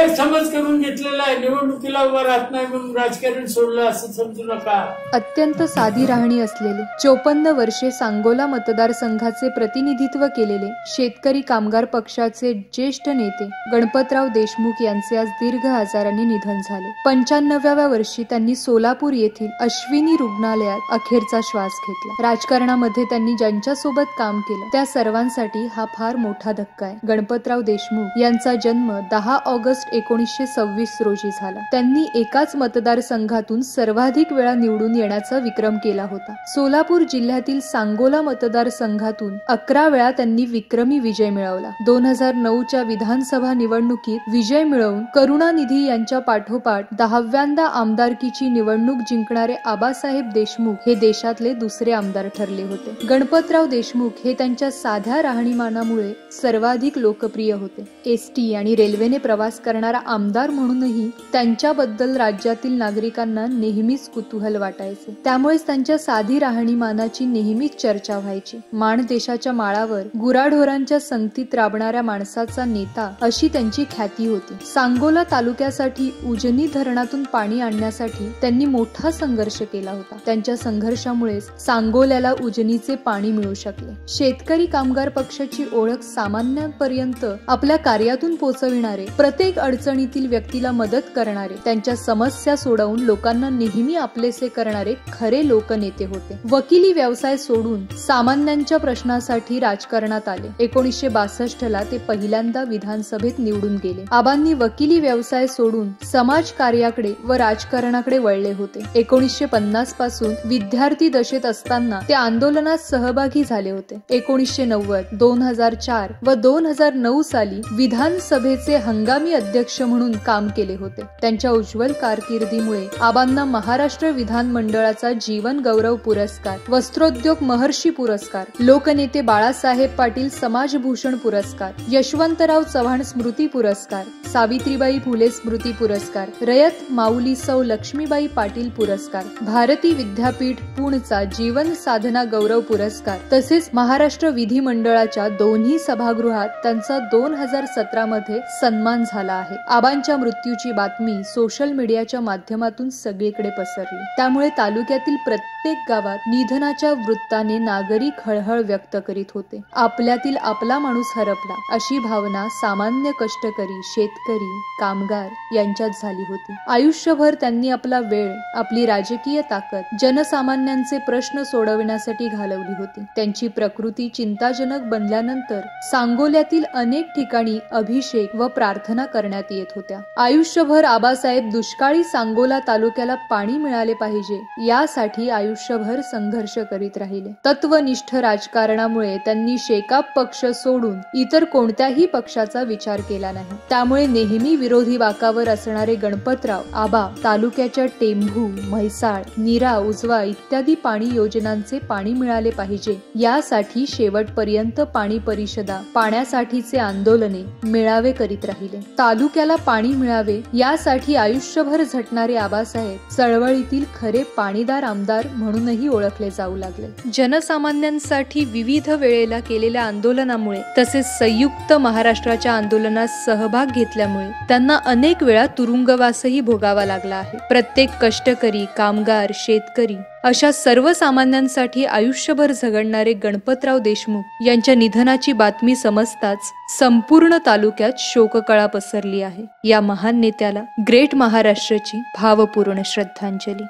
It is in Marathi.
गैरसमज करून घेतलेला आहे. निवडणुकीला उभा राहत नाही म्हणून राजकारण सोडलं असं समजू नका. अत्यंत साधी राहणी असलेले 54 वर्षे सांगोला मतदारसंघाचे प्रतिनिधित्व केलेले शेतकरी कामगार पक्षाचे ज्येष्ठ नेते गणपतराव देशमुख यांचे आज दीर्घ आजाराने निधन झाले. 95व्या वर्षी त्यांनी सोलापूर येथील अश्विनी रुग्णालयात अखेरचा श्वास घेतला. राजकारणामध्ये त्यांनी ज्यांच्यासोबत काम केलं त्या सर्वांसाठी हा फार मोठा धक्का आहे. गणपतराव देशमुख यांचा जन्म 10 ऑगस्ट 1926 रोजी झाला. त्यांनी एकाच मतदारसंघातून सर्वाधिक वेळा निवडून येण्याचा विक्रम केला होता. सोलापूर जिल्ह्यातील सांगोला मतदारसंघातून 11 वेळा त्यांनी विक्रमी विजय मिळवला. 2009च्या विधानसभा निवडणुकीत विजय मिळवून करुणानिधी यांच्या पाठोपाठ 10व्यांदा आमदारकीची निवडणूक जिंकणारे आबासाहेब देशमुख हे देशातले दुसरे आमदार ठरले होते. गणपतराव देशमुख हे त्यांच्या साध्या राहणीमानामुळे सर्वाधिक लोकप्रिय होते. एसटी आणि रेल्वेने प्रवास करणारा आमदार म्हणूनही त्यांच्याबद्दल राज्यातील नागरिकांना नेहमीच कुतूहल वाटायचे. त्यामुळेच त्यांच्या साधी राहणीमानाची नेहमीच चर्चा व्हायची. माणदेशाच्या माळावर गुराढोरांच्या संगतीत राबणाऱ्या माणसाचा नेता अशी त्यांची ख्याती होती. सांगोला तालुक्यासाठी उजनी धरणातून पाणी आणण्यासाठी त्यांनी मोठा संघर्ष केला होता. त्यांच्या संघर्षामुळे सांगोल्याला उजनीचे पाणी मिळू शकले. शेतकरी कामगार पक्षाची ओळख सामान्यांपर्यंत आपल्या कार्यातून पोहोचविणारे, प्रत्येक अडचणीतील व्यक्तीला मदत करणारे, त्यांच्या समस्या सोडवून लोकांना नेहमी आपलेसे करणारे खरे लोकनेते होते. वकिली व्यवसाय सोडून सामान्यांच्या प्रश्नासाठी राजकारणात आले. 1962ला ते पहिल्यांदा विधानसभेत निवडून गेले. आबांनी वकिली व्यवसाय सोडून समाज कार्याकडे व राजकारणाकडे वळले होते. 1950 पासून विद्यार्थी दशेत असताना ते आंदोलनात सहभागी झाले होते. 1990, 2004 व 2009 साली विधानसभेचे हंगामी अध्यक्ष म्हणून काम केले होते. त्यांच्या उज्ज्वल कारकिर्दीमुळे आबांना महाराष्ट्र विधानमंडळाचा जीवन गौरव पुरस्कार, वस्त्रोद्योग महर्षी पुरस्कार, लोकनेते बाळासाहेब पाटील समाजभूषण पुरस्कार, यशवंतराव चव्हाण स्मृती पुरस्कार, सावित्रीबाई फुले स्मृती पुरस्कार, रयत माऊली सौ लक्ष्मीबाई पाटील पुरस्कार, भारती विद्यापीठ पुणचा जीवन साधना गौरव पुरस्कार तसेच महाराष्ट्र विधिमंडळाच्या दोन्ही सभागृहात त्यांचा 2017 मध्ये सन्मान झाला आहे. आबांच्या मृत्यूची बातमी सोशल मीडियाच्या माध्यमातून सगळीकडे पसरली. त्यामुळे तालुक्यातील प्रत्येक गावात निधनाच्या वृत्ताने नागरिक हळहळ व्यक्त करीत होते. आपल्यातील आपला माणूस हरपला अशी भावना सामान्य कष्टकरी, शेतकरी, कामगार यांच्यात झाली होती. आयुष्यभर त्यांनी आपला वेळ, आपली राजकीय ताकद जनसामान्यांचे प्रश्न सोडवण्यासाठी घालवली होती. त्यांची प्रकृती चिंताजनक बनल्यानंतर सांगोल्यातील अनेक ठिकाणी अभिषेक व प्रार्थना करण्यात येत होत्या. आयुष्यभर आबासाहेब दुष्काळी सांगोला तालुक्याला पाणी मिळाले पाहिजे यासाठी आयुष्यभर संघर्ष करीत राहिले. तत्वनिष्ठ राजकारणामुळे त्यांनी शेकाप पक्ष सोडून इतर कोणत्याही पक्षाचा विचार केला नाही. त्यामुळे नेहमी विरोधी बाकावर असणारे गणपतराव आबा तालुक्याच्या टेंभू, म्हैसाळ, नीरा, उजवा इत्यादी पाणी योजनांचे पाणी मिळाले पाहिजे यासाठी शेवटपर्यंत पाणी परिषदा, पाण्यासाठीचे आंदोलने, मेळावे करीत राहिले. तालुक्याला पाणी मिळावे यासाठी आयुष्यभर झटणारे आबासाहेब चळवळीतील खरे पाणीदार आमदार म्हणूनही ओळखले जाऊ लागले. जनसामान्यांसाठी विविध वेळेला केलेल्या आंदोलनामुळे तसेच संयुक्त महाराष्ट्राच्या आंदोलनात सहभाग घेतल्यामुळे त्यांना अनेक वेळा तुरुंगवासही भोगावा लागला आहे. प्रत्येक कष्टकरी, कामगार, शेतकरी अशा सर्वसामान्यांसाठी आयुष्यभर झगडणारे गणपतराव देशमुख यांच्या निधनाची बातमी समजताच संपूर्ण तालुक्यात शोककळा पसरली आहे. या महान नेत्याला ग्रेट महाराष्ट्राची भावपूर्ण श्रद्धांजली.